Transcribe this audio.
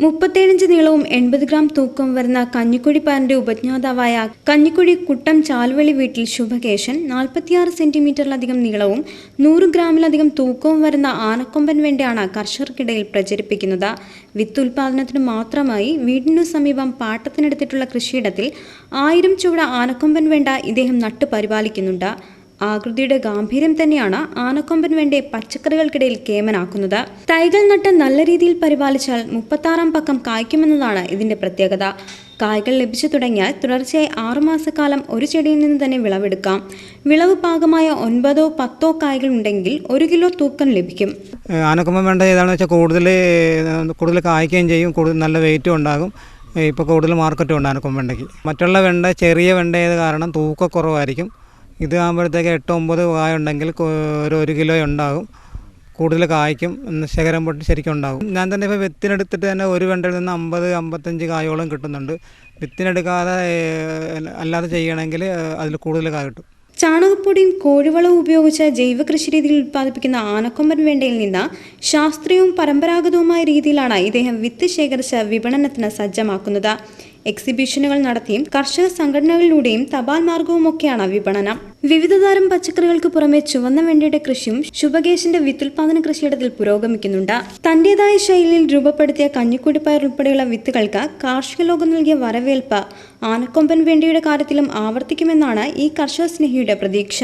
37 നീളവും 80 ഗ്രാം തൂക്കം വരുന്ന കഞ്ഞിക്കുഴി പയറിന്റെ ഉപജ്ഞാതാവായ കഞ്ഞിക്കുഴി കുട്ടം ചാൽവെളി വീട്ടിൽ ശുഭകേശൻ 46 സെന്റിമീറ്ററിലധികം നീളവും 100 ഗ്രാമിലധികം തൂക്കവും വരുന്ന ആനക്കൊമ്പൻ വെണ്ടയാണ് കർഷകർക്കിടയിൽ പ്രചരിപ്പിക്കുന്നത്. വിത്ത് ഉൽപാദനത്തിന് മാത്രമായി വീടിനു സമീപം പാട്ടത്തിനെടുത്തിട്ടുള്ള കൃഷിയിടത്തിൽ 1000 ചുവട് ആനക്കൊമ്പൻ വെണ്ട ഇദ്ദേഹം നട്ടു പരിപാലിക്കുന്നുണ്ട്. ആകൃതിയുടെ ഗാംഭീര്യം തന്നെയാണ് ആനക്കൊമ്പൻ വെണ്ടയെ പച്ചക്കറികൾക്കിടയിൽ കേമനാക്കുന്നത്. തൈകൾ നട്ട് നല്ല രീതിയിൽ പരിപാലിച്ചാൽ 36 പക്കം കായ്ക്കുമെന്നതാണ് ഇതിന്റെ പ്രത്യേകത. കായ്കൾ ലഭിച്ചു തുടങ്ങിയാൽ തുടർച്ചയായി 6 മാസക്കാലം ഒരു ചെടിയിൽ നിന്ന് തന്നെ വിളവെടുക്കാം. വിളവ് പാകമായ 9-10 കായ്കൾ ഉണ്ടെങ്കിൽ 1 കിലോ തൂക്കം ലഭിക്കും. ആനക്കൊമ്പൻ വെണ്ട ഏതാണെന്ന് വെച്ചാൽ കൂടുതൽ കായ്ക്കുകയും ചെയ്യും, കൂടുതൽ നല്ല വെയിറ്റും ഉണ്ടാകും. ഇപ്പോൾ കൂടുതൽ മാർക്കറ്റും ഉണ്ട് ആനക്കൊമ്പൻ വെണ്ടയ്ക്ക്. മറ്റുള്ള വെണ്ട ചെറിയ വെണ്ട ആയത് കാരണം തൂക്കക്കുറവായിരിക്കും. ഇത് ആകുമ്പോഴത്തേക്ക് 8-9 കായ ഉണ്ടെങ്കിൽ ഒരു കിലോ ഉണ്ടാകും. കൂടുതൽ കായ്ക്കും, ശേഖരം പൊട്ടി ശരിക്കും ഉണ്ടാകും. ഞാൻ തന്നെ ഇപ്പോൾ വിത്തിനെടുത്തിട്ട് തന്നെ ഒരു വെണ്ടയിൽ നിന്ന് 50-55 കായോളം കിട്ടുന്നുണ്ട്. വിത്തിനെടുക്കാതെ അല്ലാതെ ചെയ്യണമെങ്കിൽ അതിൽ കൂടുതൽ കായ കിട്ടും. ചാണകപ്പൊടിയും കോഴിവളവും ഉപയോഗിച്ച് ജൈവ കൃഷി രീതിയിൽ ഉൽപ്പാദിപ്പിക്കുന്ന ആനക്കൊമ്പൻ വെണ്ടയിൽ നിന്ന് ശാസ്ത്രീയവും പരമ്പരാഗതവുമായ രീതിയിലാണ് ഇദ്ദേഹം വിത്ത് ശേഖരിച്ച് വിപണനത്തിന് സജ്ജമാക്കുന്നത്. എക്സിബിഷനുകൾ നടത്തിയും കർഷക സംഘടനകളിലൂടെയും തപാൽ മാർഗവുമൊക്കെയാണ് വിപണനം. വിവിധതരം പച്ചക്കറികൾക്ക് പുറമെ ചുവന്ന വെണ്ടയുടെ കൃഷിയും ശുഭകേശന്റെ വിത്തുൽപാദന കൃഷിയിടത്തിൽ പുരോഗമിക്കുന്നുണ്ട്. തന്റേതായ ശൈലിയിൽ രൂപപ്പെടുത്തിയ കഞ്ഞിക്കുഴി പയർ ഉൾപ്പെടെയുള്ള വിത്തുകൾക്ക് കാർഷിക ലോകം നൽകിയ വരവേൽപ്പ് ആനക്കൊമ്പൻ വെണ്ടയുടെ കാര്യത്തിലും ആവർത്തിക്കുമെന്നാണ് ഈ കർഷക സ്നേഹിയുടെ പ്രതീക്ഷ.